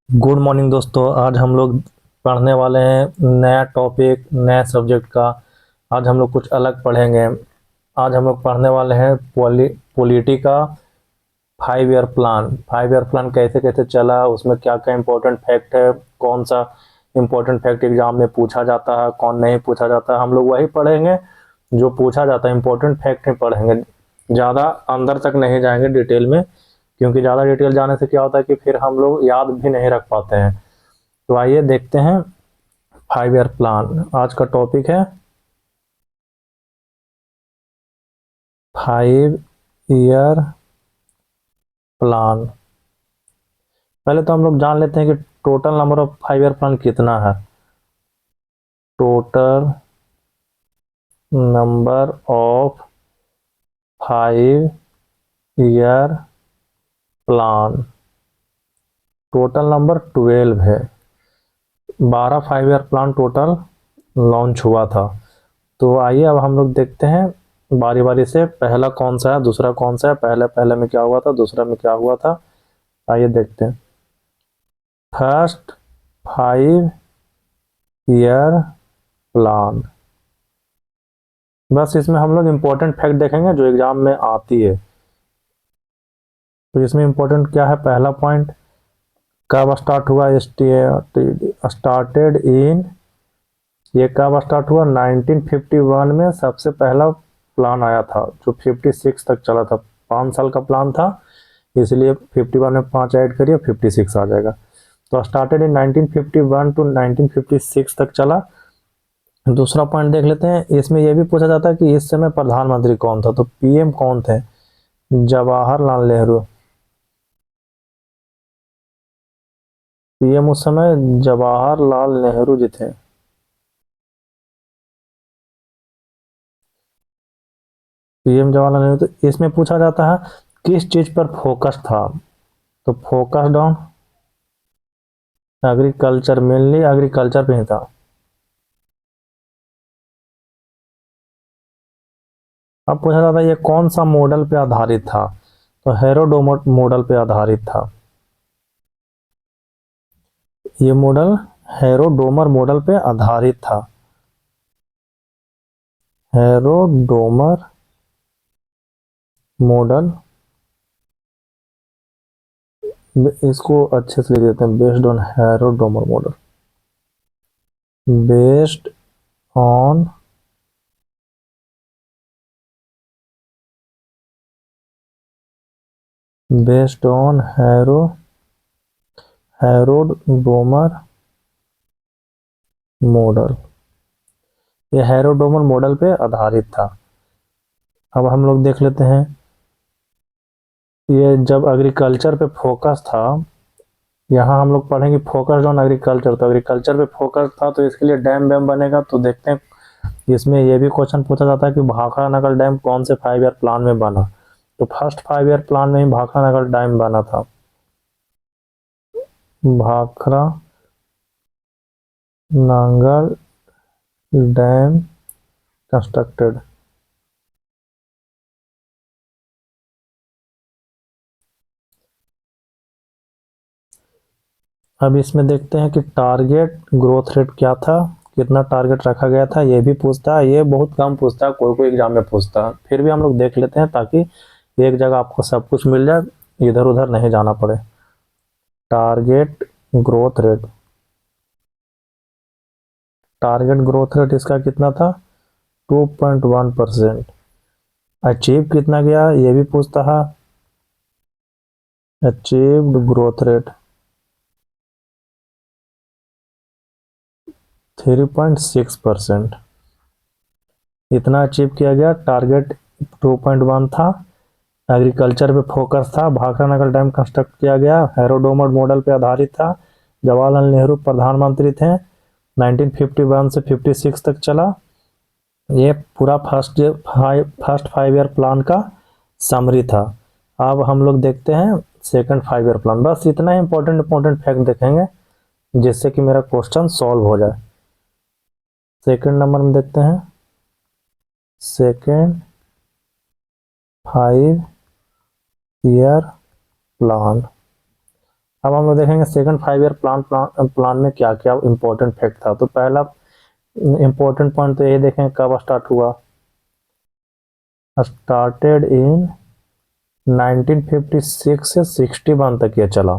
Good morning दोस्तों। आज हम लोग पढ़ने वाले हैं नया टॉपिक, नया सब्जेक्ट का। आज हम लोग कुछ अलग पढ़ेंगे। आज हम लोग पढ़ने वाले हैं पॉलिटी का 5 ईयर प्लान। 5 ईयर प्लान कैसे कैसे चला, उसमें क्या क्या इम्पोर्टेंट फैक्ट है, कौन सा इम्पोर्टेंट फैक्ट एग्जाम में पूछा जाता है, कौन नहीं पूछा जाता है। हम लोग वही पढ़ेंगे जो पूछा जाता है, इम्पोर्टेंट फैक्ट ही पढ़ेंगे। ज़्यादा अंदर तक नहीं जाएंगे डिटेल में, क्योंकि ज़्यादा डिटेल जाने से क्या होता है कि फिर हम लोग याद भी नहीं रख पाते हैं। तो आइए देखते हैं 5 ईयर प्लान। आज का टॉपिक है 5 ईयर प्लान। पहले तो हम लोग जान लेते हैं कि total number of 5 year plan कितना है। Total number of 5 year plan, total number 12 है। 12 5 ईयर प्लान टोटल लॉन्च हुआ था। तो आइए अब हम लोग देखते हैं बारी बारी से, पहला कौन सा है, दूसरा कौन सा है, पहले पहले में क्या हुआ था, दूसरा में क्या हुआ था। आइए देखते हैं। First 5 year plan. बस इसमें हम लोग इम्पोर्टेंट फैक्ट देखेंगे जो एग्जाम में आती है। तो इसमें इम्पोर्टेंट क्या है, पहला पॉइंट, कब स्टार्ट हुआ। स्टार्टेड इन, ये कब स्टार्ट हुआ, 1951 में सबसे पहला प्लान आया था जो 56 तक चला था। 5 साल का प्लान था, इसलिए 51 में 5 ऐड करिए 56 आ जाएगा। तो स्टार्टेड इन 1951 टू 1956 तक चला। दूसरा पॉइंट देख लेते हैं। इसमें यह भी पूछा जाता है कि इस समय प्रधानमंत्री कौन था। तो पीएम कौन थे, जवाहरलाल नेहरू। पीएम उस समय जवाहरलाल नेहरू जी थे। पीएम जवाहरलाल नेहरू। तो इसमें पूछा जाता है किस चीज पर फोकस था। तो focused on agriculture, mainly agriculture पे ही था। अब पूछा जाता है ये कौन सा मॉडल पे आधारित था। तो हेरोडोमस मॉडल पे आधारित था। ये मॉडल हेरोडोमर मॉडल पे आधारित था। हेरोडोमर मॉडल, इसको अच्छे से लिख देते हैं, based on Harrod Domar model. Based on based on Harrod Domar model. ये हेरोडोमर मॉडल पे आधारित था। अब हम लोग देख लेते हैं, ये जब एग्रीकल्चर पे फोकस था, यहाँ हम लोग पढ़ेंगे फोकस्ड ऑन एग्रीकल्चर। तो एग्रीकल्चर पे फोकस था तो इसके लिए डैम वैम बनेगा। तो देखते हैं, इसमें यह भी क्वेश्चन पूछा जाता है कि भाखड़ा नगर डैम कौन से 5 ईयर प्लान में बना। तो फर्स्ट 5 ईयर प्लान में ही भाखड़ा नगर डैम बना था। भाखड़ा नगर डैम कंस्ट्रक्टेड। अब इसमें देखते हैं कि टारगेट ग्रोथ रेट क्या था, कितना टारगेट रखा गया था। ये भी पूछता है, ये बहुत कम पूछता है, कोई कोई एग्जाम में पूछता है। फिर भी हम लोग देख लेते हैं ताकि एक जगह आपको सब कुछ मिल जाए, इधर उधर नहीं जाना पड़े। Target growth rate, target growth rate इसका कितना था, 2.1%। अचीव कितना गया ये भी पूछता है। Achieved growth rate 3.6%। इतना अचीव किया गया। टारगेट 2.1 था। एग्रीकल्चर पे फोकस था। भाखड़ा नगर डैम कंस्ट्रक्ट किया गया, हेरोडोमर मॉडल पे आधारित था। जवाहरलाल नेहरू प्रधानमंत्री थे। 1951 से 56 तक चला। ये पूरा फर्स्ट 5 ईयर प्लान का समरी था। अब हम लोग देखते हैं सेकंड 5 ईयर प्लान। बस इतना ही इंपॉर्टेंट इंपॉर्टेंट फैक्ट देखेंगे जिससे कि मेरा क्वेश्चन सॉल्व हो जाए। सेकंड नंबर में देखते हैं, सेकंड 5 ईयर प्लान। अब हम लोग देखेंगे सेकंड 5 ईयर प्लान में क्या क्या इंपॉर्टेंट फैक्ट था। तो पहला इंपॉर्टेंट पॉइंट तो ये देखें कब स्टार्ट हुआ। स्टार्टेड इन 1956 से 61 तक ये चला।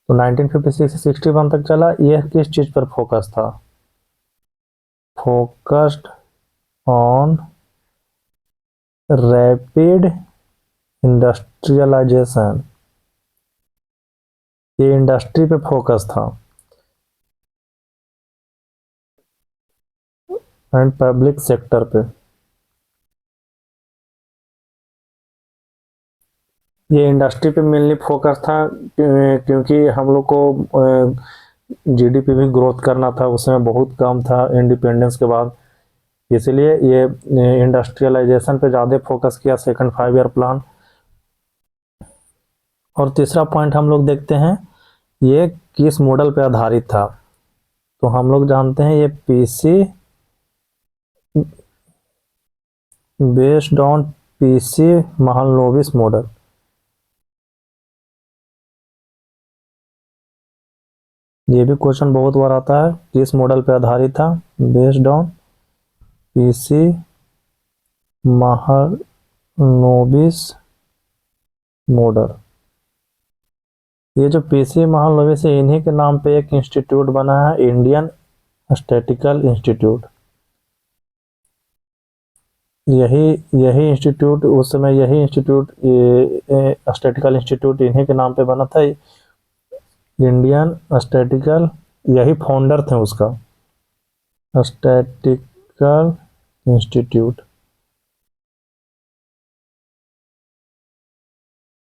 तो 1956 से 61 तक चला। ये किस चीज पर फोकस था? Focused on rapid industrialisation. ये इंडस्ट्री पे फोकस था एंड पब्लिक सेक्टर पे। ये इंडस्ट्री पे मेनली फोकस था क्योंकि हम लोग को जीडीपी भी ग्रोथ करना था, उस समय बहुत कम था इंडिपेंडेंस के बाद। इसलिए ये इंडस्ट्रियलाइजेशन पे ज़्यादा फोकस किया सेकंड 5 ईयर प्लान। और तीसरा पॉइंट हम लोग देखते हैं ये किस मॉडल पे आधारित था। तो हम लोग जानते हैं ये PC based on PC Mahalanobis model. ये भी क्वेश्चन बहुत बार आता है, किस मॉडल पे आधारित था? Based on PC Mahalanobis model. ये जो पीसी महालनोबिस है, इन्हीं के नाम पे एक इंस्टीट्यूट बना है, इंडियन स्टैटिकल इंस्टीट्यूट। यही यही इंस्टीट्यूट उस समय यही इंस्टीट्यूट स्टैटिकल इंस्टीट्यूट इन्हीं के नाम पे बना था, इंडियन स्टैटिकल। यही फाउंडर थे उसका, स्टैटिकल इंस्टीट्यूट।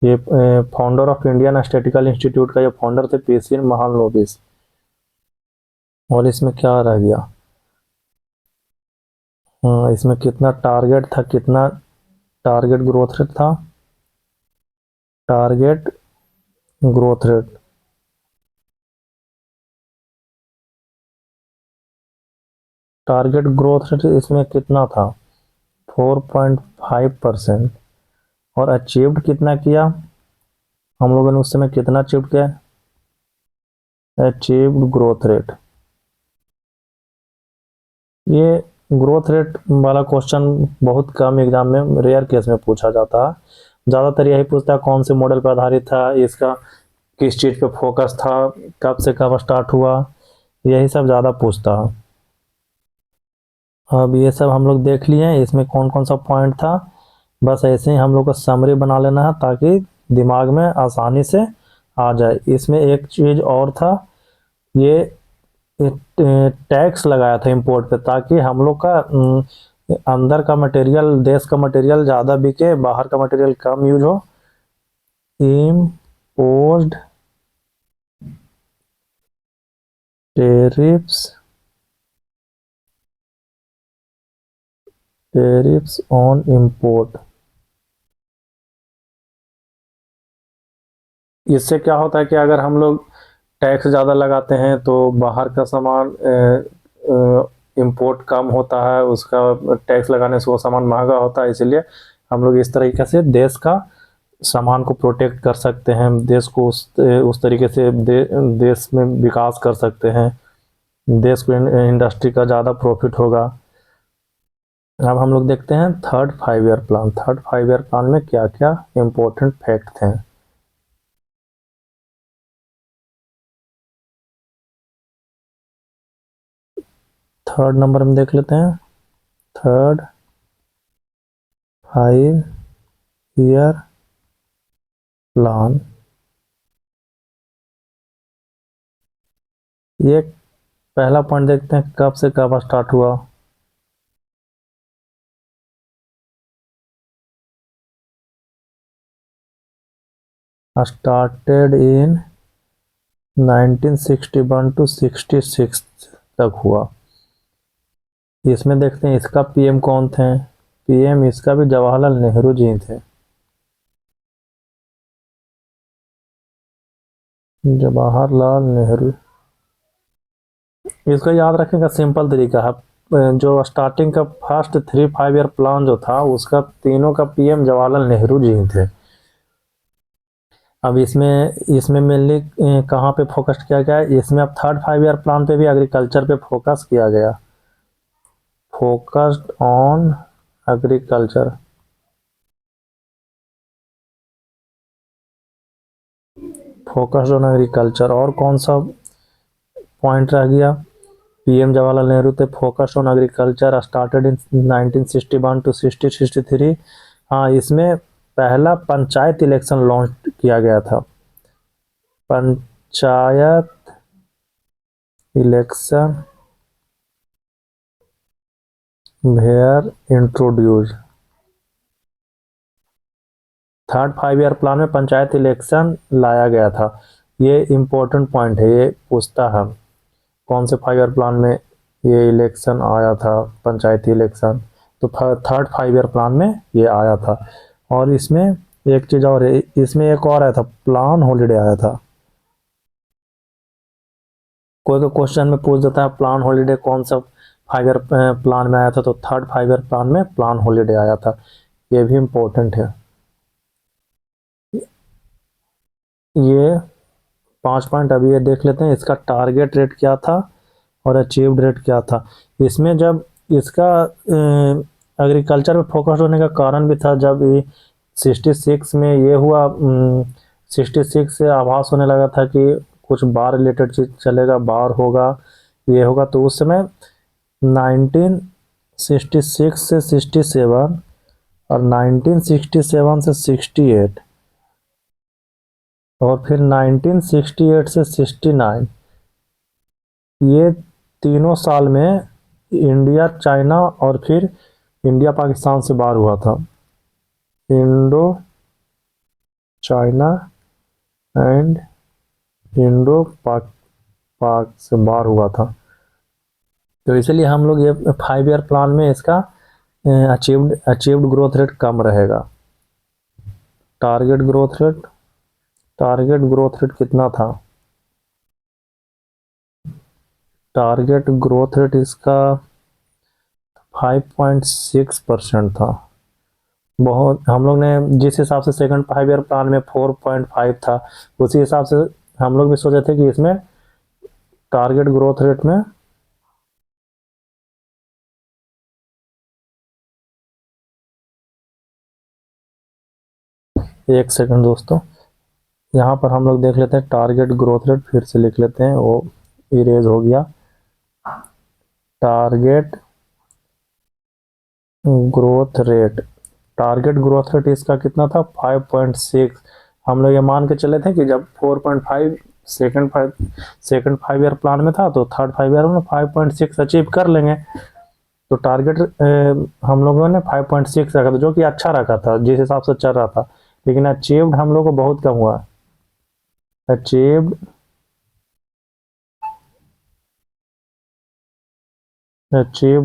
ये founder of Indian statistical institute का ये फाउंडर थे पीसी महालनोबिस। और इसमें क्या रह गया? इसमें कितना टारगेट था, कितना टारगेट ग्रोथ रेट था? Target growth rate target growth rate इसमें कितना था? 4.5%। और अचीव्ड कितना किया हम लोगों ने उस समय? कितना अचीव किया? Achieved growth rate. ये ग्रोथ रेट वाला क्वेश्चन बहुत कम एग्जाम में, रेयर केस में पूछा जाता है। ज़्यादातर यही पूछता है कौन से मॉडल पर आधारित था, इसका किस चीज़ पे फोकस था, कब से कब स्टार्ट हुआ, यही सब ज़्यादा पूछता है। अब ये सब हम लोग देख लिए हैं, इसमें कौन कौन सा पॉइंट था। बस ऐसे ही हम लोग को समरी बना लेना है ताकि दिमाग में आसानी से आ जाए। इसमें एक चीज़ और था, ये टैक्स लगाया था इंपोर्ट पे, ताकि हम लोग का अंदर का मटेरियल, देश का मटेरियल ज़्यादा बिके, बाहर का मटेरियल कम यूज हो। Imposed tariffs on import. इससे क्या होता है कि अगर हम लोग टैक्स ज़्यादा लगाते हैं तो बाहर का सामान इंपोर्ट कम होता है, उसका टैक्स लगाने से वो सामान महंगा होता है। इसलिए हम लोग इस तरीके से देश का सामान को प्रोटेक्ट कर सकते हैं, देश को उस तरीके से देश में विकास कर सकते हैं, देश को इंडस्ट्री का ज़्यादा प्रॉफिट होगा। अब हम लोग देखते हैं third 5 year plan. Third 5 year plan में क्या क्या इम्पोर्टेंट फैक्ट हैं। थर्ड नंबर में देख लेते हैं, थर्ड 5 ईयर प्लान। ये पहला पॉइंट देखते हैं, कब से कब स्टार्ट हुआ। स्टार्टेड इन 1961 टू 66 तक हुआ। इसमें देखते हैं इसका पीएम कौन थे। पीएम इसका भी जवाहरलाल नेहरू जी थे। जवाहरलाल नेहरू। इसको याद रखने का सिंपल तरीका है, जो स्टार्टिंग का फर्स्ट 5 ईयर प्लान जो था उसका तीनों का पीएम जवाहरलाल नेहरू जी थे। अब इसमें इसमें मेनली कहाँ पे फोकस किया गया है, इसमें अब थर्ड 5 ईयर प्लान पे भी एग्रीकल्चर पे फोकस किया गया, focused on agriculture. Focused on agriculture. और कौन सा पॉइंट रह गया, पीएम जवाहरलाल नेहरू थे focused on agriculture started in 1961 to 63। हाँ, इसमें पहला पंचायत इलेक्शन लॉन्च किया गया था, panchayat election were introduce. Third 5 year plan में पंचायत इलेक्शन लाया गया था। ये इम्पोर्टेंट पॉइंट है, ये पूछता है कौन से 5 ईयर प्लान में ये इलेक्शन आया था, पंचायती इलेक्शन। तो थर्ड 5 ईयर प्लान में ये आया था। और इसमें एक चीज़ और है, इसमें एक और आया था, प्लान हॉलीडे आया था। कोई कोई क्वेश्चन में पूछ देता है प्लान हॉलीडे कौन सा 5 ईयर प्लान में आया था, तो थर्ड 5 ईयर प्लान में प्लान हॉलीडे आया था। ये भी इम्पोर्टेंट है। ये 5 पॉइंट अभी ये देख लेते हैं, इसका टारगेट रेट क्या था और अचीव्ड रेट क्या था। इसमें जब इसका एग्रीकल्चर पे फोकस होने का कारण भी था, जब ये 66 में ये हुआ, 66 से आभास होने लगा था कि कुछ बार रिलेटेड चीज चलेगा, बार होगा, ये होगा। तो उस समय 1966 से 67 और 1967 से 68 और फिर 1968 से 69, ये तीनों साल में इंडिया चाइना और फिर इंडिया पाकिस्तान से बाहर हुआ था, इंडो चाइना एंड इंडो पाक से बाहर हुआ था। तो इसलिए हम लोग ये 5 ईयर प्लान में इसका अचीव्ड ग्रोथ रेट कम रहेगा। टारगेट ग्रोथ रेट कितना था, टारगेट ग्रोथ रेट इसका 5.6% था। बहुत, हम लोग ने जिस हिसाब से सेकंड 5 ईयर प्लान में 4.5 था, उसी हिसाब से हम लोग भी सोचे थे कि इसमें टारगेट ग्रोथ रेट में एक सेकंड दोस्तों, यहाँ पर हम लोग देख लेते हैं टारगेट ग्रोथ रेट, फिर से लिख लेते हैं, वो इरेज हो गया। Target growth rate, target growth rate इसका कितना था, 5.6। हम लोग ये मान के चले थे कि जब 4.5 सेकंड 5 ईयर प्लान में था, तो थर्ड 5 ईयर में 5.6 अचीव कर लेंगे। तो टारगेट हम लोगों ने 5.6 रखा था, जो कि अच्छा रखा था जिस हिसाब से चल रहा था। लेकिन अचीव्ड हम लोग को बहुत कम हुआ, achieved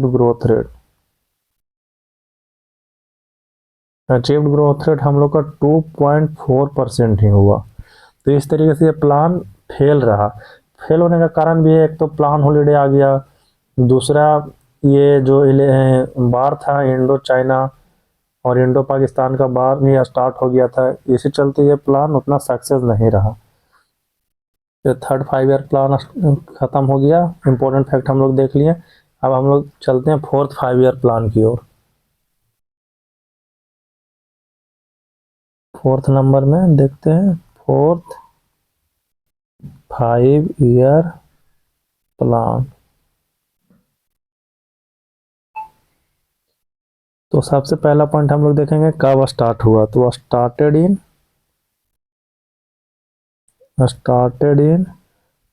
growth rate, achieved growth rate हम लोग का 2.4% ही हुआ। तो इस तरीके से ये प्लान फेल रहा। फेल होने का कारण भी है, एक तो प्लान हॉलीडे आ गया, दूसरा ये जो बार था इंडो चाइना और इंडो पाकिस्तान का बार भी स्टार्ट हो गया था, इसी चलते ये प्लान उतना सक्सेस नहीं रहा। तो थर्ड 5 ईयर प्लान खत्म हो गया, इंपॉर्टेंट फैक्ट हम लोग देख लिए। अब हम लोग चलते हैं फोर्थ 5 ईयर प्लान की ओर। फोर्थ नंबर में देखते हैं फोर्थ 5 ईयर प्लान। तो सबसे पहला पॉइंट हम लोग देखेंगे कब स्टार्ट हुआ, तो स्टार्टेड इन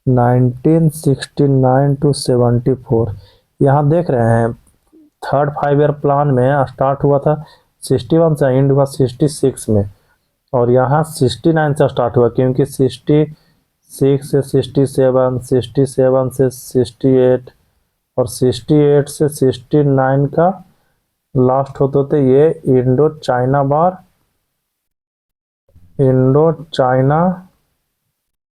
1969 टू 74। यहाँ देख रहे हैं थर्ड 5 ईयर प्लान में स्टार्ट हुआ था 61 से, एंड हुआ 66 में। और यहाँ 69 से स्टार्ट हुआ, क्योंकि 66 से 67, 67 से 68 और 68 से 69 का लास्ट होते होते ये Indo China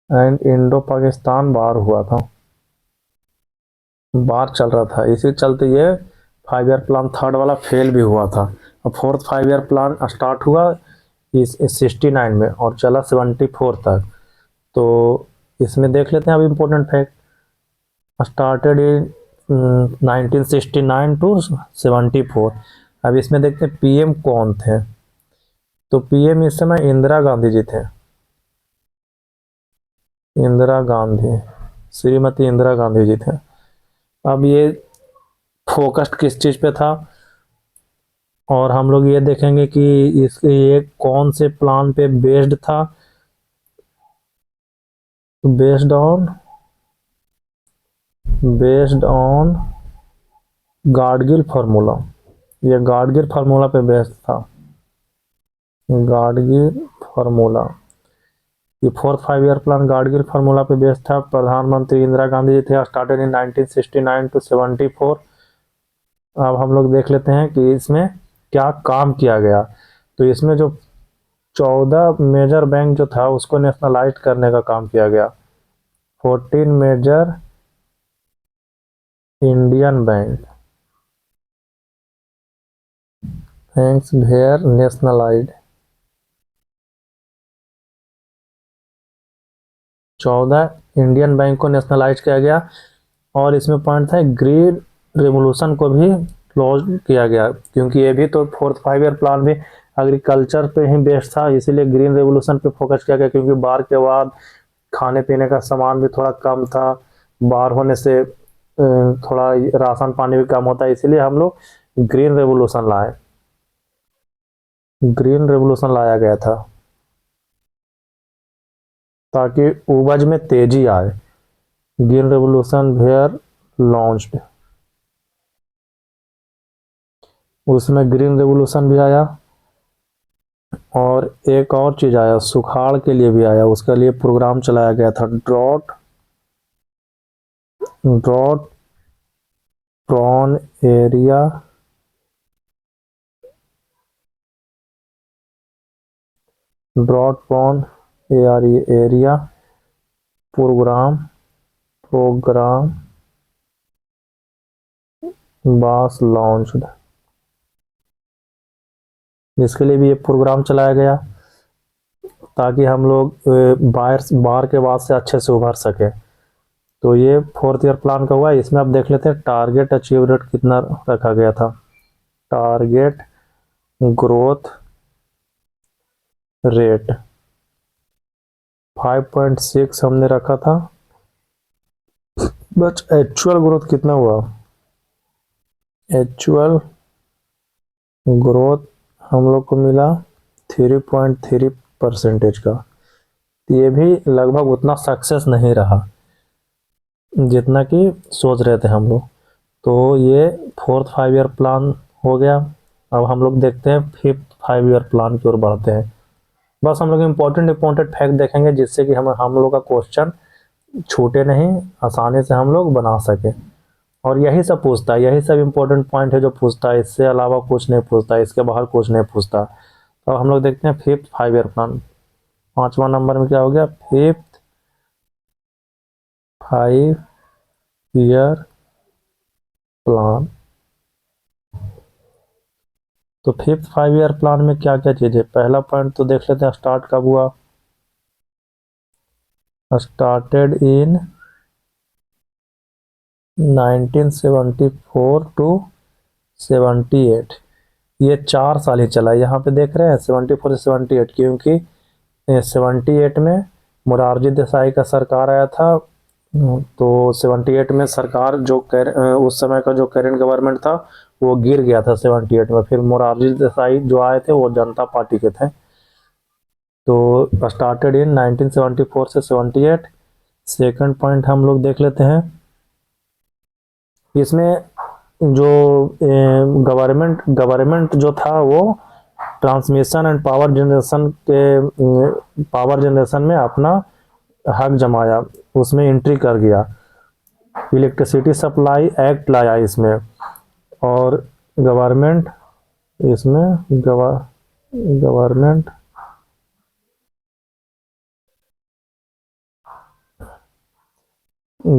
and Indo Pakistan बार हुआ था, बार चल रहा था। इसी चलते ये 5 ईयर प्लान थर्ड वाला फेल भी हुआ था। अब फोर्थ 5 ईयर प्लान स्टार्ट हुआ इस 69 में और चला 74 तक। तो इसमें देख लेते हैं अब important fact. Started in 1969 to 74। अब इसमें देखते हैं पीएम कौन थे। तो पीएम इस समय इंदिरा गांधी जी थे। इंदिरा गांधी, श्रीमती इंदिरा गांधी जी थे। अब ये फोकस्ड किस चीज पे था, और हम लोग ये देखेंगे कि इसके ये कौन से प्लान पे बेस्ड था। Based on Gadgil formula. ये गाडगिल फार्मूला पे बेस्ड था। गाडगिल फार्मूला, ये 4 5 ईयर प्लान गाडगिल फार्मूला पे बेस्ड था। प्रधानमंत्री इंदिरा गांधी जी थे। Started in 1969 to 74। अब हम लोग देख लेते हैं कि इसमें क्या काम किया गया। तो इसमें जो 14 मेजर बैंक जो था उसको नेशनलाइज करने का काम किया गया। 14 major Indian banks were nationalised. 14 Indian bank को नेशनलाइज किया गया। और इसमें पॉइंट था ग्रीन रेवोल्यूशन को भी लॉन्च किया गया, क्योंकि ये भी तो 4 5 ईयर प्लान भी एग्रीकल्चर पे ही बेस्ड था, इसीलिए ग्रीन रेवोल्यूशन पे फोकस किया गया। क्योंकि बाढ़ के बाद खाने पीने का सामान भी थोड़ा कम था, बाढ़ होने से थोड़ा राशन पानी भी कम होता है, इसीलिए हम लोग ग्रीन रेवोल्यूशन लाए। ग्रीन रेवोल्यूशन लाया गया था ताकि उपज में तेजी आए। ग्रीन रेवोल्यूशन वेयर लॉन्च्ड, उसमें ग्रीन रेवोल्यूशन भी आया। और एक और चीज आया, सुखाड़ के लिए भी आया, उसके लिए प्रोग्राम चलाया गया था। Drought prone area, drought prone area programme was launched. जिसके लिए भी ये प्रोग्राम चलाया गया ताकि हम लोग बाढ़ के बाद से अच्छे से उभर सके। तो ये 4th ईयर प्लान का हुआ। इसमें अब देख लेते हैं टारगेट अचीव रेट कितना रखा गया था। टारगेट ग्रोथ रेट 5.6 हमने रखा था, बट एक्चुअल ग्रोथ कितना हुआ। एक्चुअल ग्रोथ हम लोग को मिला 3.3% का। ये भी लगभग उतना सक्सेस नहीं रहा जितना कि सोच रहे थे हम लोग। तो ये 4th 5 ईयर प्लान हो गया। अब हम लोग देखते हैं 5th 5 ईयर प्लान की ओर बढ़ते हैं। बस हम लोग इम्पोर्टेंट फैक्ट देखेंगे जिससे कि हम लोग का क्वेश्चन छूटे नहीं, आसानी से हम लोग बना सके। और यही सब पूछता है, यही सब इम्पोर्टेंट पॉइंट है जो पूछता है, इससे अलावा कुछ नहीं पूछता, इसके बाहर कुछ नहीं पूछता। तो हम लोग देखते हैं 5th 5 ईयर प्लान। 5वां नंबर में क्या हो गया, 5th 5 ईयर प्लान। तो 5th 5 ईयर प्लान में क्या क्या चीज़ है। पहला पॉइंट तो देख लेते हैं, स्टार्ट कब हुआ। Started in 1974 to 78। ये 4 साल ही चला। यहाँ पे देख रहे हैं 74 से 78, क्योंकि 78 में मोरारजी देसाई का सरकार आया था। तो 78 में सरकार जो उस समय का जो करेंट गवर्नमेंट था वो गिर गया था 78 में। फिर मोरारजी देसाई जो आए थे वो जनता पार्टी के थे। तो स्टार्टेड इन 1974 से 78। सेकंड पॉइंट हम लोग देख लेते हैं। इसमें जो गवर्नमेंट जो था वो ट्रांसमिशन एंड पावर जनरेशन में अपना हक जमाया, उसमें एंट्री कर गया। इलेक्ट्रिसिटी सप्लाई एक्ट लाया इसमें। और गवर्नमेंट इसमें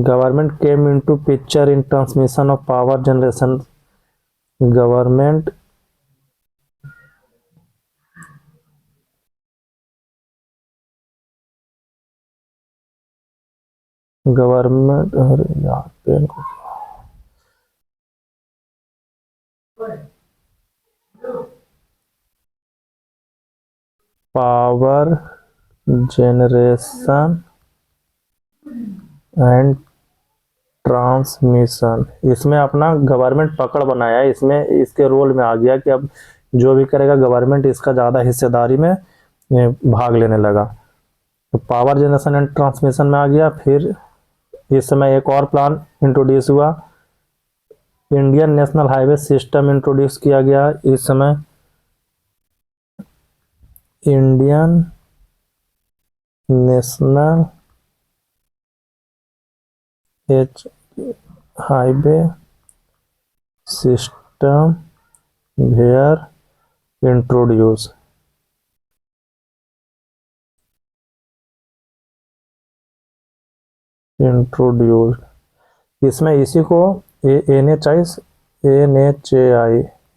government came into picture in transmission of power generation. Government government, अरे यार पेन को, पावर जनरेशन एंड ट्रांसमिशन, इसमें अपना गवर्नमेंट पकड़ बनाया है, इसमें इसके रोल में आ गया कि अब जो भी करेगा गवर्नमेंट इसका ज़्यादा हिस्सेदारी में भाग लेने लगा। तो पावर जनरेशन एंड ट्रांसमिशन में आ गया। फिर इस समय एक और प्लान इंट्रोड्यूस हुआ, Indian national highway system introduce किया गया इस समय। Indian national highway system were introduce, इसमें इसी को NHAI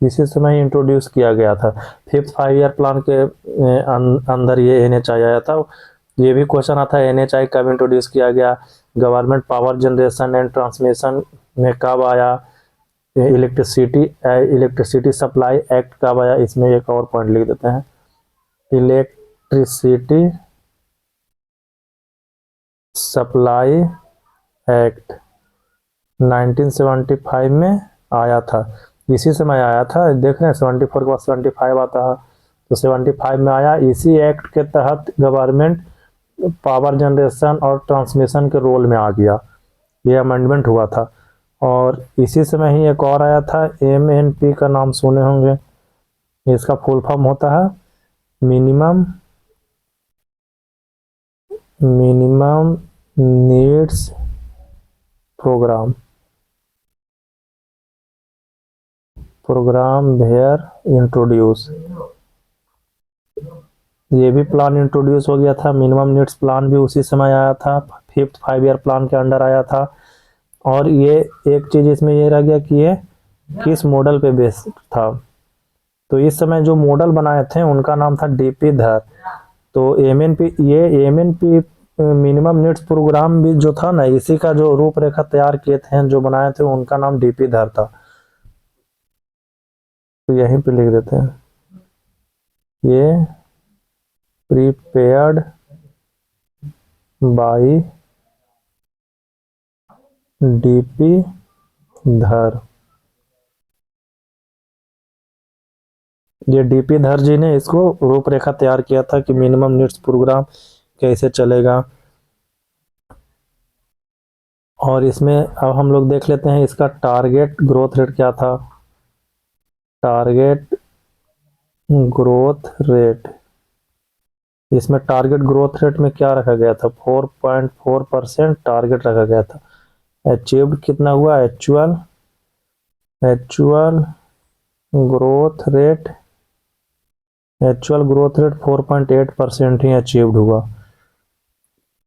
इसी समय इंट्रोड्यूस किया गया था। 5th 5 ईयर प्लान के अंदर ये NHI आया था। ये भी क्वेश्चन आता है NHI कब इंट्रोड्यूस किया गया, government power generation and transmission में कब आया, इलेक्ट्रिसिटी सप्लाई एक्ट कब आया। इसमें एक और पॉइंट लिख देते हैं, इलेक्ट्रिसिटी सप्लाई एक्ट 1975 में आया था, इसी समय आया था। देख रहे हैं 74 के बाद 75 आता है, तो 75 में आया। इसी एक्ट के तहत गवर्नमेंट पावर जनरेशन और ट्रांसमिशन के रोल में आ गया, ये अमेंडमेंट हुआ था। और इसी समय ही एक और आया था, MNP का नाम सुने होंगे, इसका फुल फॉर्म होता है minimum needs programme were introduce, ये भी प्लान इंट्रोड्यूस हो गया था। मिनिमम नीड्स प्लान भी उसी समय आया था, 5th 5 ईयर प्लान के अंडर आया था। और ये एक चीज इसमें ये रह गया कि ये किस मॉडल पे बेस्ड था, तो इस समय जो मॉडल बनाए थे उनका नाम था DP धर। तो MNP मिनिमम नीड्स प्रोग्राम भी जो था ना, इसी का जो रूपरेखा तैयार किए थे, जो बनाए थे, उनका नाम DP धर था। तो यहीं पे लिख देते हैं, ये प्रिपेयर्ड बाय DP धर। ये DP धर जी ने इसको रूपरेखा तैयार किया था कि मिनिमम नीड्स प्रोग्राम कैसे चलेगा। और इसमें अब हम लोग देख लेते हैं इसका टारगेट ग्रोथ रेट क्या था। टारगेट ग्रोथ रेट, इसमें टारगेट ग्रोथ रेट में क्या रखा गया था, 4.4% टारगेट रखा गया था। अचीव्ड कितना हुआ, एक्चुअल ग्रोथ रेट 4.8% ही अचीव्ड हुआ।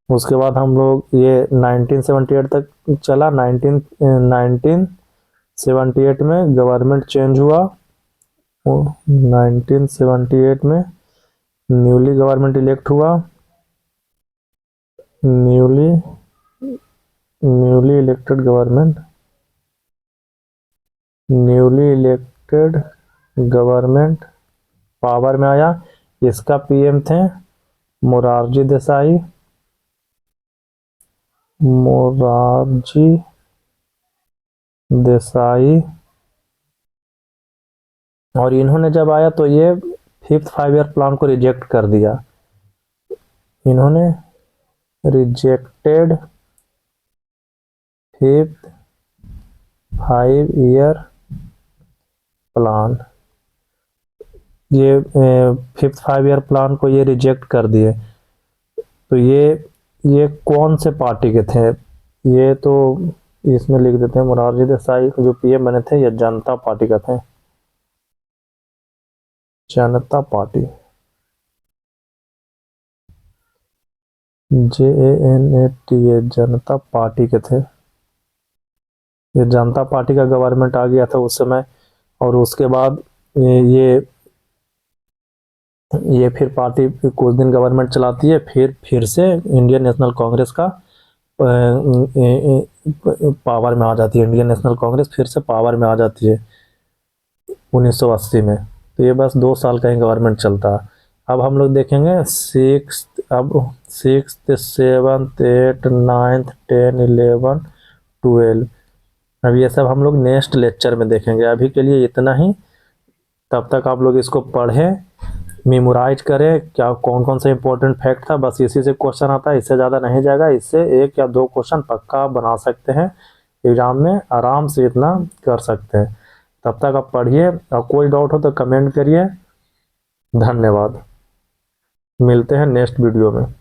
उसके बाद हम लोग ये 1978 तक चला। 1978 में गवर्नमेंट चेंज हुआ, 1978 में न्यूली गवर्नमेंट इलेक्ट हुआ, न्यूली इलेक्टेड गवर्नमेंट पावर में आया। इसका PM थे मोरारजी देसाई। और इन्होंने जब आया तो ये 5th 5 ईयर प्लान को रिजेक्ट कर दिया, इन्होंने रिजेक्टेड 5th 5 ईयर प्लान, ये 5th 5 ईयर प्लान को ये रिजेक्ट कर दिए। तो ये कौन से पार्टी के थे, ये तो इसमें लिख देते हैं, मोरारजी देसाई जो PM बने थे, ये जनता पार्टी का थे, जनता पार्टी, JANATA, जनता पार्टी के थे। ये जनता पार्टी का गवर्नमेंट आ गया था उस समय। और उसके बाद ये फिर पार्टी कुछ दिन गवर्नमेंट चलाती है, फिर से इंडियन नेशनल कांग्रेस का पावर में आ जाती है, इंडियन नेशनल कांग्रेस फिर से पावर में आ जाती है 1980 में। तो ये बस 2 साल का ही गवर्नमेंट चलता है। अब हम लोग देखेंगे सिक्स 7 8 9 10 11 12। अब ये सब हम लोग नेक्स्ट लेक्चर में देखेंगे, अभी के लिए इतना ही। तब तक आप लोग इसको पढ़ें, मेमोराइज करें, क्या कौन कौन सा इंपॉर्टेंट फैक्ट था, बस इसी से क्वेश्चन आता है, इससे ज़्यादा नहीं जाएगा। इससे 1 या 2 क्वेश्चन पक्का आप बना सकते हैं एग्जाम में, आराम से इतना कर सकते हैं। तब तक आप पढ़िए, और कोई डाउट हो तो कमेंट करिए। धन्यवाद, मिलते हैं नेक्स्ट वीडियो में।